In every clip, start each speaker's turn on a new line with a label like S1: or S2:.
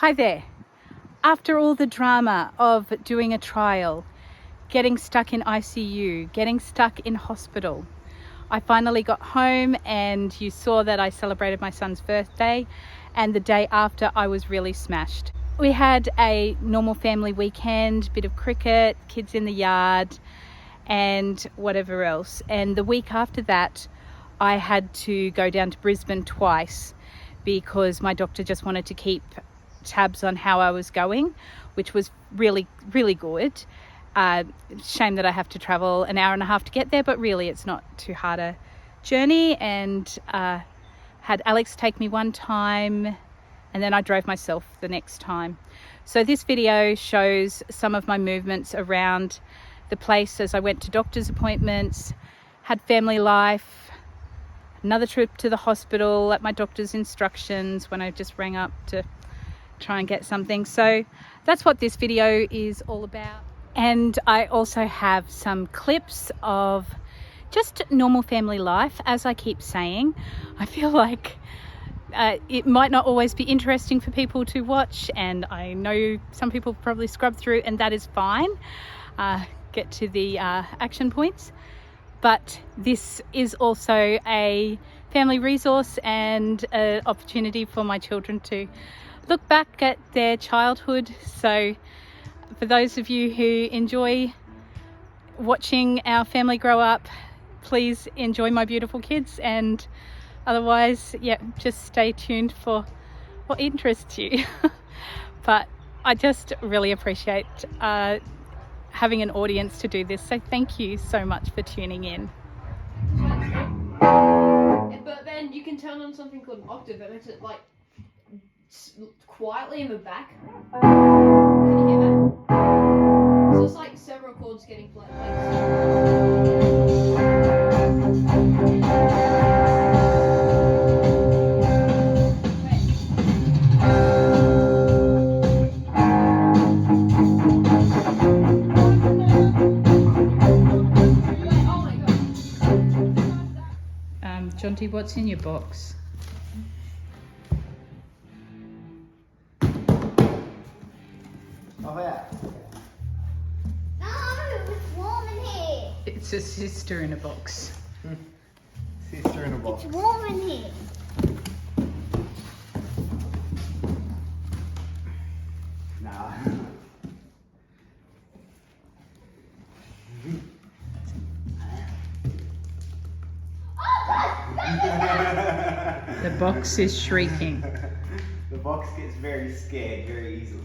S1: Hi there. After all the drama of doing a trial, getting stuck in ICU, getting stuck in hospital, I finally got home, and you saw that I celebrated my son's birthday, and the day after I was really smashed. We had a normal family weekend, bit of cricket, kids in the yard and whatever else. And the week after that, I had to go down to Brisbane twice because my doctor just wanted to keep tabs on how I was going, which was really, really good. Shame that I have to travel an hour and a half to get there, but really it's not too hard a journey. And had Alex take me one time, and then I drove myself the next time. So this video shows some of my movements around the place as I went to doctor's appointments, had family life, another trip to the hospital at my doctor's instructions when I just rang up to try and get something. So that's what this video is all about. And I also have some clips of just normal family life. As I keep saying, I feel like it might not always be interesting for people to watch, and I know some people probably scrub through, and that is fine. Get to the action points. But this is also a family resource and an opportunity for my children to look back at their childhood. So for those of you who enjoy watching our family grow up, please enjoy my beautiful kids, and otherwise, yeah, just stay tuned for what interests you. But I just really appreciate having an audience to do this, so thank you so much for tuning in.
S2: But then you can turn on something called an octave that makes it like quietly in the back. Can you hear that? So it's like several chords getting played.
S1: Jonty, what's in your box?
S3: Oh yeah.
S4: No, it's warm in here.
S1: It's a sister in a box.
S3: Sister in a box.
S4: It's warm in here.
S3: Nah.
S1: The box is shrieking.
S3: The box gets very scared very easily.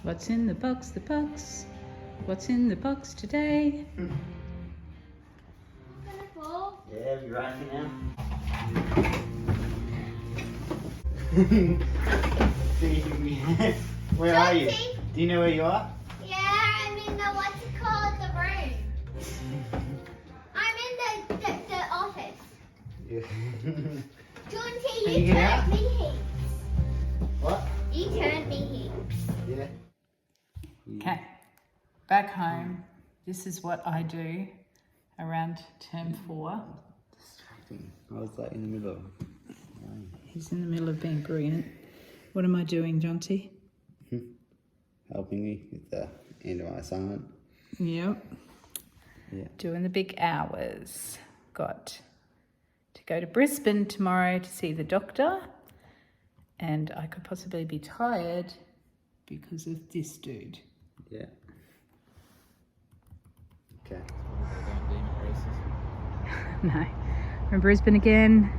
S1: What's in the box? The box. What's in the box today?
S4: I'm gonna fall.
S3: Yeah, be right now. Where are you?
S4: Josie?
S3: Do you know where you are?
S4: Yeah, I'm in the what's it called, the room. I'm in the office.
S3: Yeah.
S4: Jonesy,
S3: Can
S4: you
S3: you get out?
S4: turned me heaps.
S3: What?
S4: You turned me heaps.
S3: Yeah.
S1: Okay, back home. This is what I do around term 4.
S3: I was like in the middle of
S1: He's in the middle of being brilliant. What am I doing, Jonty?
S3: helping me with the end of my assignment.
S1: Yep.
S3: Yeah.
S1: Doing the big hours. Got to go to Brisbane tomorrow to see the doctor, and I could possibly be tired because of this dude.
S3: Yeah. Okay.
S1: No. We're in Brisbane again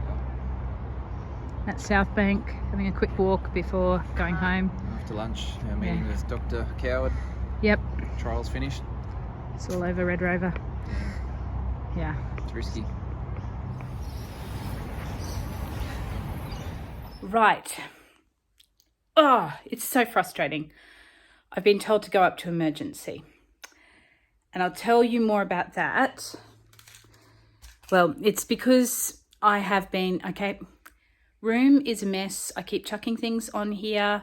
S1: at South Bank, having a quick walk before going home.
S5: After lunch, our meeting
S1: Yeah.
S5: with Dr. Coward.
S1: Yep,
S5: Trial's finished.
S1: it's all over Red Rover. Yeah.
S5: It's risky.
S1: Right. Oh, it's so frustrating. I've been told to go up to emergency. And I'll tell you more about that Well, it's because I have been, okay, room is a mess. I keep chucking things on here.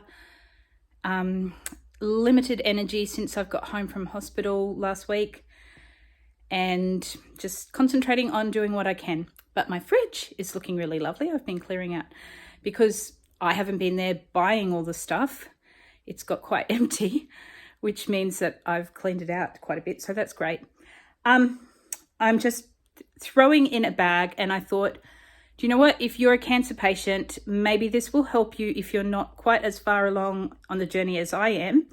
S1: Limited energy since I've got home from hospital last week, and just concentrating on doing what I can. But my fridge is looking really lovely. I've been clearing out because I haven't been there buying all the stuff. It's got quite empty, which means that I've cleaned it out quite a bit. So that's great. I'm just throwing in a bag, and I thought, do you know what? If you're a cancer patient, maybe this will help you if you're not quite as far along on the journey as I am.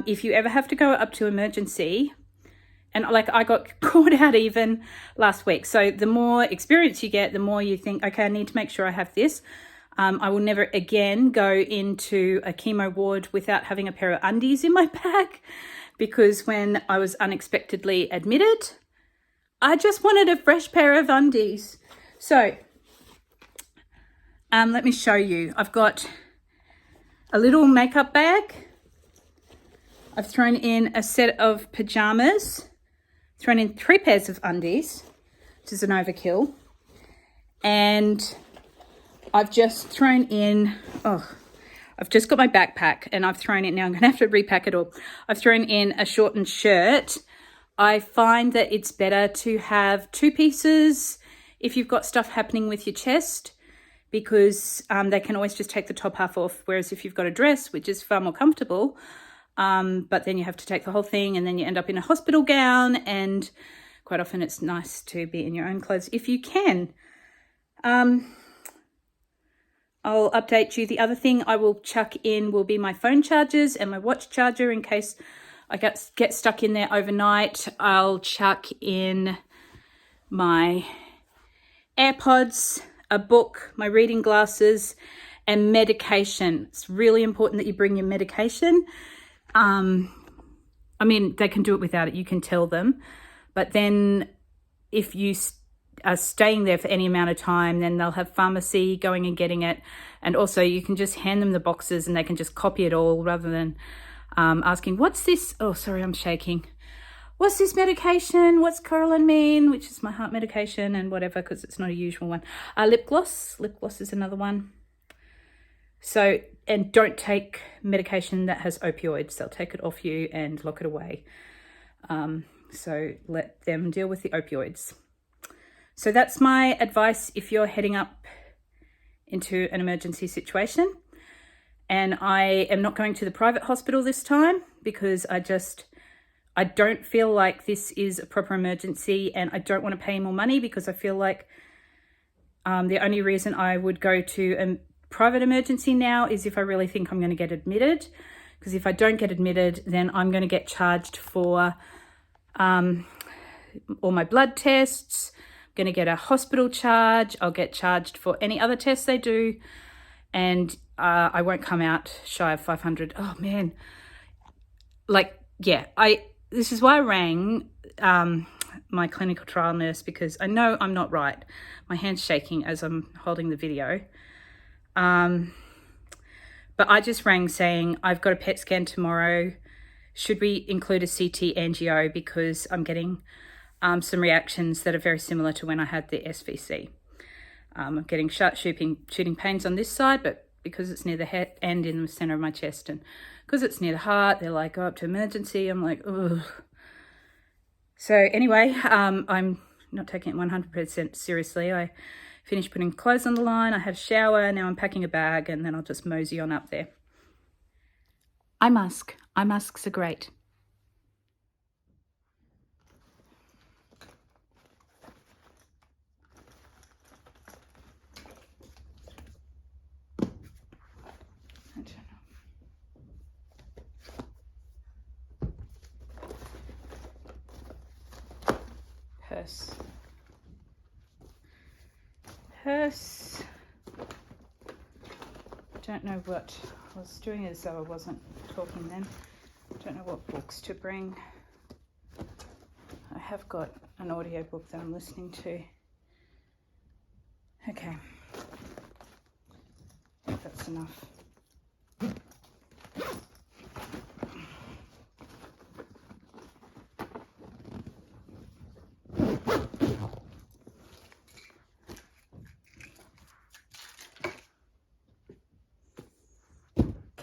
S1: If you ever have to go up to emergency, and like I got caught out even last week. So the more experience you get, the more you think, okay, I need to make sure I have this. I will never again go into a chemo ward without having a pair of undies in my bag, because when I was unexpectedly admitted, I just wanted a fresh pair of undies. So let me show you. I've got a little makeup bag. I've thrown in a set of pajamas, thrown in 3 pairs of undies, which is an overkill. And I've just thrown in, I've just got my backpack and I've thrown in, now I'm going to have to repack it all. I've thrown in a shortened shirt. I find that it's better to have 2 pieces if you've got stuff happening with your chest, because they can always just take the top half off. Whereas if you've got a dress, which is far more comfortable, but then you have to take the whole thing and then you end up in a hospital gown, and quite often it's nice to be in your own clothes if you can. I'll update you. The other thing I will chuck in will be my phone chargers and my watch charger in case I get stuck in there overnight. I'll chuck in my AirPods, a book, my reading glasses, and medication. It's really important that you bring your medication. I mean, they can do it without it. You can tell them. But then if you are staying there for any amount of time, then they'll have pharmacy going and getting it. And also you can just hand them the boxes and they can just copy it all rather than asking, what's this? Oh, sorry, I'm shaking. What's this medication? What's Coralin mean? Which is my heart medication and whatever, because it's not a usual one. Lip gloss. Lip gloss is another one. So, and don't take medication that has opioids. They'll take it off you and lock it away. So let them deal with the opioids. So that's my advice if you're heading up into an emergency situation. And I am not going to the private hospital this time because I don't feel like this is a proper emergency, and I don't want to pay more money because I feel like the only reason I would go to a private emergency now is if I really think I'm going to get admitted. Because if I don't get admitted, then I'm going to get charged for all my blood tests. I'm going to get a hospital charge. I'll get charged for any other tests they do. And I won't come out shy of 500. Oh, man. Like, yeah, this is why I rang my clinical trial nurse, because I know I'm not right. My hand's shaking as I'm holding the video. But I just rang saying, I've got a PET scan tomorrow. Should we include a CT angio? Because I'm getting some reactions that are very similar to when I had the SVC. I'm getting shooting pains on this side, but because it's near the head and in the center of my chest, and because it's near the heart, they're like, go up to emergency. I'm like, ugh. So anyway, I'm not taking it 100% seriously. I finished putting clothes on the line. I had a shower. Now I'm packing a bag, and then I'll just mosey on up there. Eye mask. Eye masks are great. Purse. Don't know what I was doing, as though I wasn't talking then. Don't know what books to bring. I have got an audio book that I'm listening to. Okay. I think that's enough.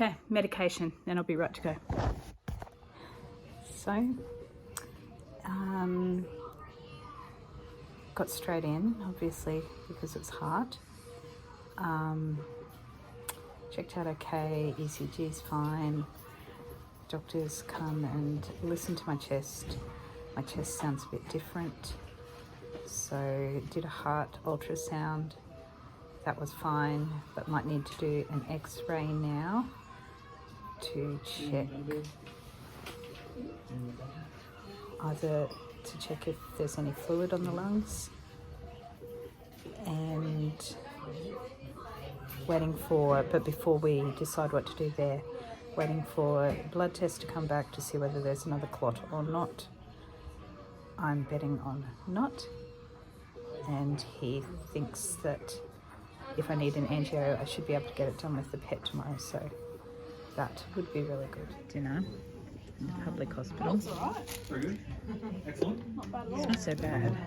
S1: Okay, medication, then I'll be right to go. So, got straight in, obviously, because it's heart. Checked out okay, ECG's fine. Doctors come and listen to my chest. My chest sounds a bit different. So did a heart ultrasound. That was fine, but might need to do an X-ray now to check either to check if there's any fluid on the lungs, and waiting for, but before we decide what to do there, waiting for blood tests to come back to see whether there's another clot or not. I'm betting on not, and he thinks that if I need an angio, I should be able to get it done with the PET tomorrow, so that would be really good. Dinner in the public hospital.
S6: That's all right. Very good. Excellent. Not bad at all.
S1: It's not so bad.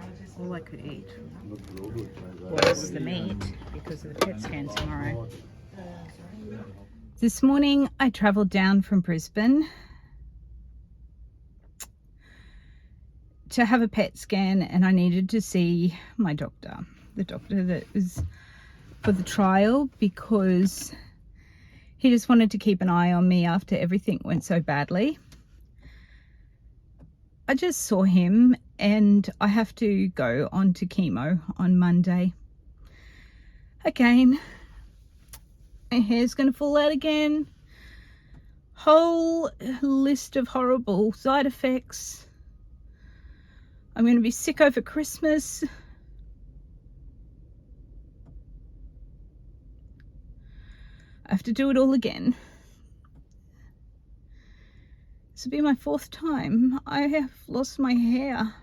S1: All I could eat was the meat because of the PET scan tomorrow. This morning I travelled down from Brisbane to have a PET scan, and I needed to see my doctor, the doctor that was for the trial, because he just wanted to keep an eye on me after everything went so badly. I just saw him, and I have to go on to chemo on Monday. Again, my hair's going to fall out again. Whole list of horrible side effects. I'm going to be sick over Christmas. I have to do it all again. This will be my 4th time. I have lost my hair.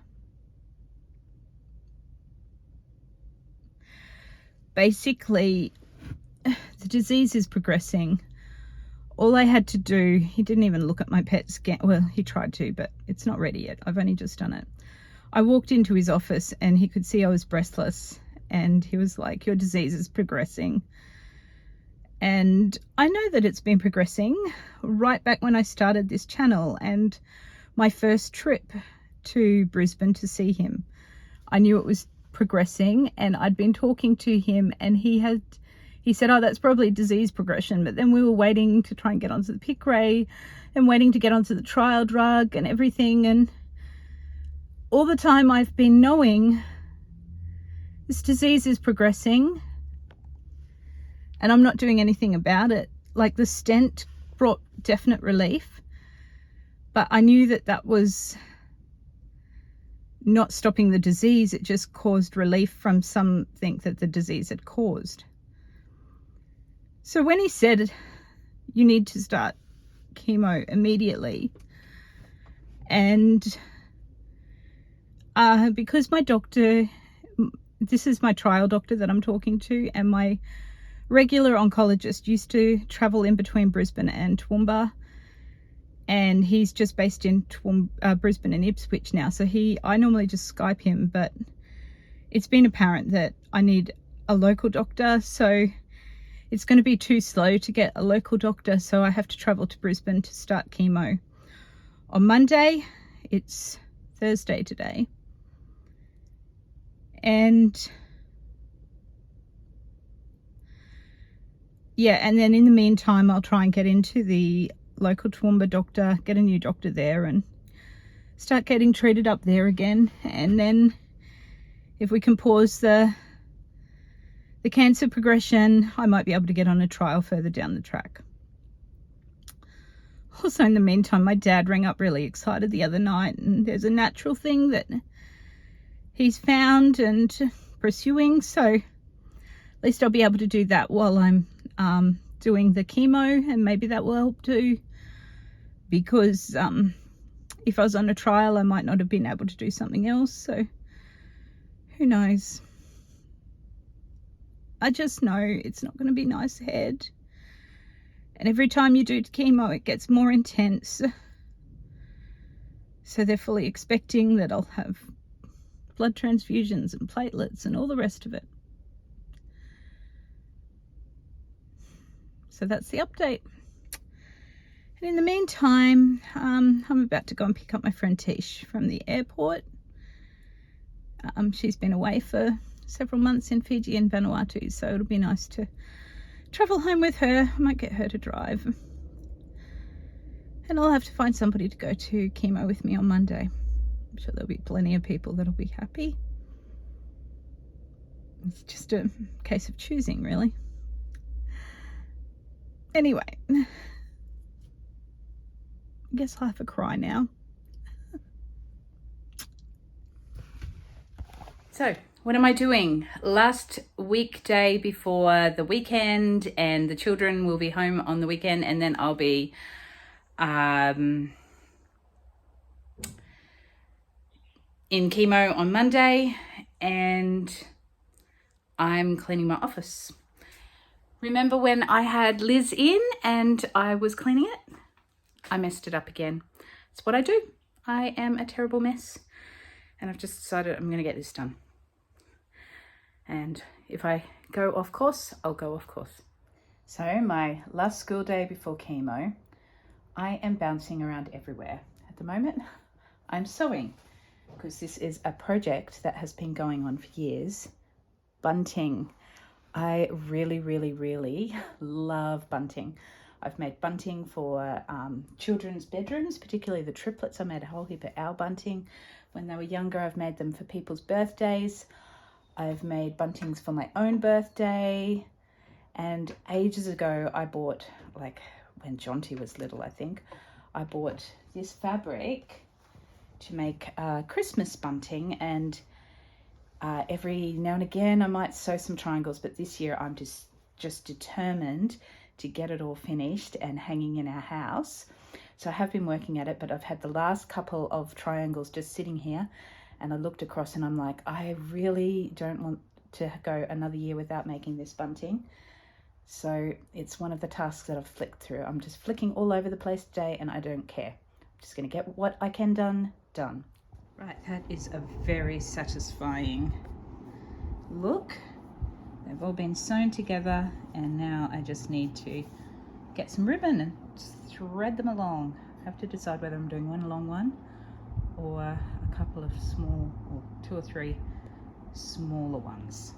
S1: Basically, the disease is progressing. All I had to do, he didn't even look at my PET scan. Well, he tried to, but it's not ready yet. I've only just done it. I walked into his office and he could see I was breathless, and he was like, your disease is progressing. And I know that it's been progressing right back when I started this channel and my first trip to Brisbane to see him. I knew it was progressing, and I'd been talking to him, and he said, oh, that's probably disease progression. But then we were waiting to try and get onto the Piqray and waiting to get onto the trial drug and everything. And all the time I've been knowing this disease is progressing, and I'm not doing anything about it. Like, the stent brought definite relief, but I knew that that was not stopping the disease. It just caused relief from something that the disease had caused. So when he said, you need to start chemo immediately, and because my doctor, this is my trial doctor that I'm talking to, and my regular oncologist used to travel in between Brisbane and Toowoomba, and he's just based in Brisbane and Ipswich now. So I normally just Skype him, but it's been apparent that I need a local doctor, so it's going to be too slow to get a local doctor, so I have to travel to Brisbane to start chemo on Monday. It's Thursday today, and yeah, and then in the meantime I'll try and get into the local Toowoomba doctor, get a new doctor there, and start getting treated up there again. And then if we can pause the cancer progression, I might be able to get on a trial further down the track. Also, in the meantime, my dad rang up really excited the other night, and there's a natural thing that he's found and pursuing, so at least I'll be able to do that while I'm doing the chemo, and maybe that will help too, because if I was on a trial I might not have been able to do something else, so who knows. I just know it's not going to be nice ahead, and every time you do chemo it gets more intense, so they're fully expecting that I'll have blood transfusions and platelets and all the rest of it. So that's the update. And in the meantime, I'm about to go and pick up my friend Tish from the airport. She's been away for several months in Fiji and Vanuatu, so it'll be nice to travel home with her. I might get her to drive. And I'll have to find somebody to go to chemo with me on Monday. I'm sure there'll be plenty of people that'll be happy. It's just a case of choosing, really. Anyway, I guess I'll have a cry now. So, what am I doing? Last weekday before the weekend, and the children will be home on the weekend, and then I'll be in chemo on Monday, and I'm cleaning my office. Remember when I had Liz in and I was cleaning it? I messed it up again. It's what I do. I am a terrible mess, and I've just decided I'm going to get this done. And if I go off course, I'll go off course. So my last school day before chemo, I am bouncing around everywhere. At the moment, I'm sewing, because this is a project that has been going on for years. Bunting. I really, really, really love bunting. I've made bunting for children's bedrooms, particularly the triplets. I made a whole heap of our bunting. When they were younger, I've made them for people's birthdays. I've made buntings for my own birthday. And ages ago, I bought, like when Jonty was little, I think, I bought this fabric to make Christmas bunting, and every now and again I might sew some triangles, but this year I'm just determined to get it all finished and hanging in our house. So I have been working at it, but I've had the last couple of triangles just sitting here, and I looked across and I'm like, I really don't want to go another year without making this bunting. So it's one of the tasks that I've flicked through. I'm just flicking all over the place today, and I don't care. I'm just going to get what I can done. Right, that is a very satisfying look. They've all been sewn together, and now I just need to get some ribbon and thread them along. I have to decide whether I'm doing one long one or a couple of small, or 2 or 3 smaller ones.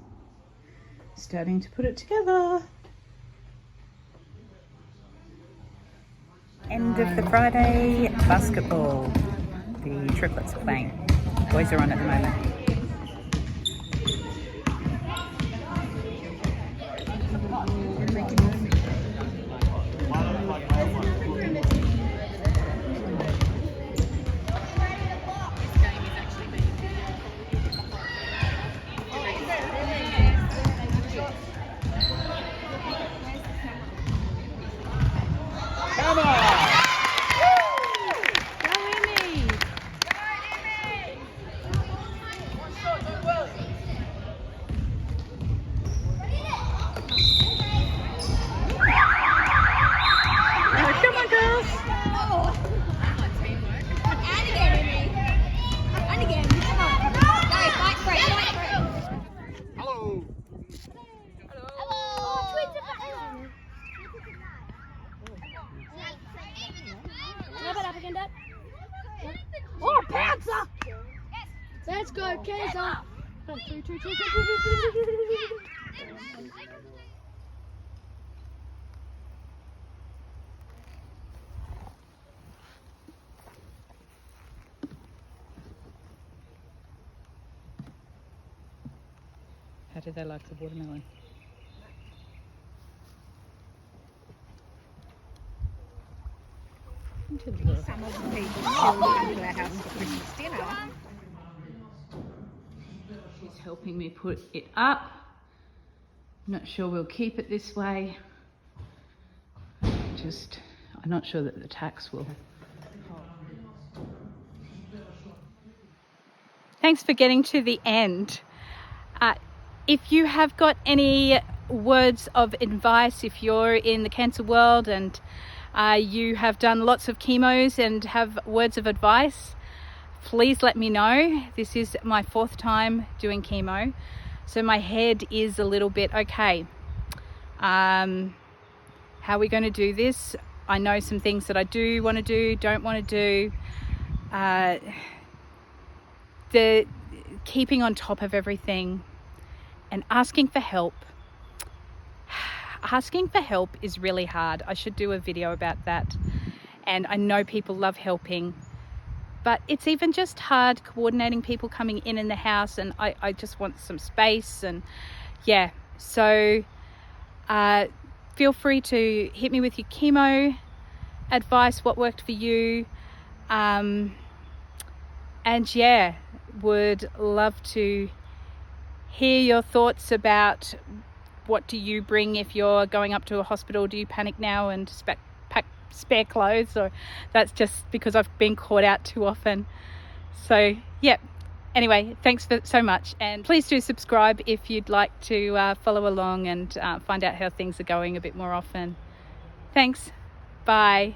S1: Starting to put it together. End of the Friday basketball. The triplets are playing. Boys are on at the moment.
S6: Come on!
S2: Oh, Panther! Let's go, Kaiser!
S1: How do they like the watermelon?
S7: Some of the people still come to our house for Christmas dinner.
S1: She's helping me put it up. I'm not sure we'll keep it this way. I'm not sure that the tacks will. Thanks for getting to the end. If you have got any words of advice, if you're in the cancer world and you have done lots of chemos and have words of advice, please let me know. This is my 4th time doing chemo, so my head is a little bit okay. How are we going to do this? I know some things that I do want to do, don't want to do. The keeping on top of everything and asking for help. Asking for help is really hard. I should do a video about that. And I know people love helping, but it's even just hard coordinating people coming in the house, and I just want some space. And yeah, so feel free to hit me with your chemo advice, what worked for you. And yeah, would love to hear your thoughts about what do you bring if you're going up to a hospital. Do you panic now and pack spare clothes, or that's just because I've been caught out too often? So yeah, anyway, thanks so much, and please do subscribe if you'd like to follow along and find out how things are going a bit more often. Thanks, bye.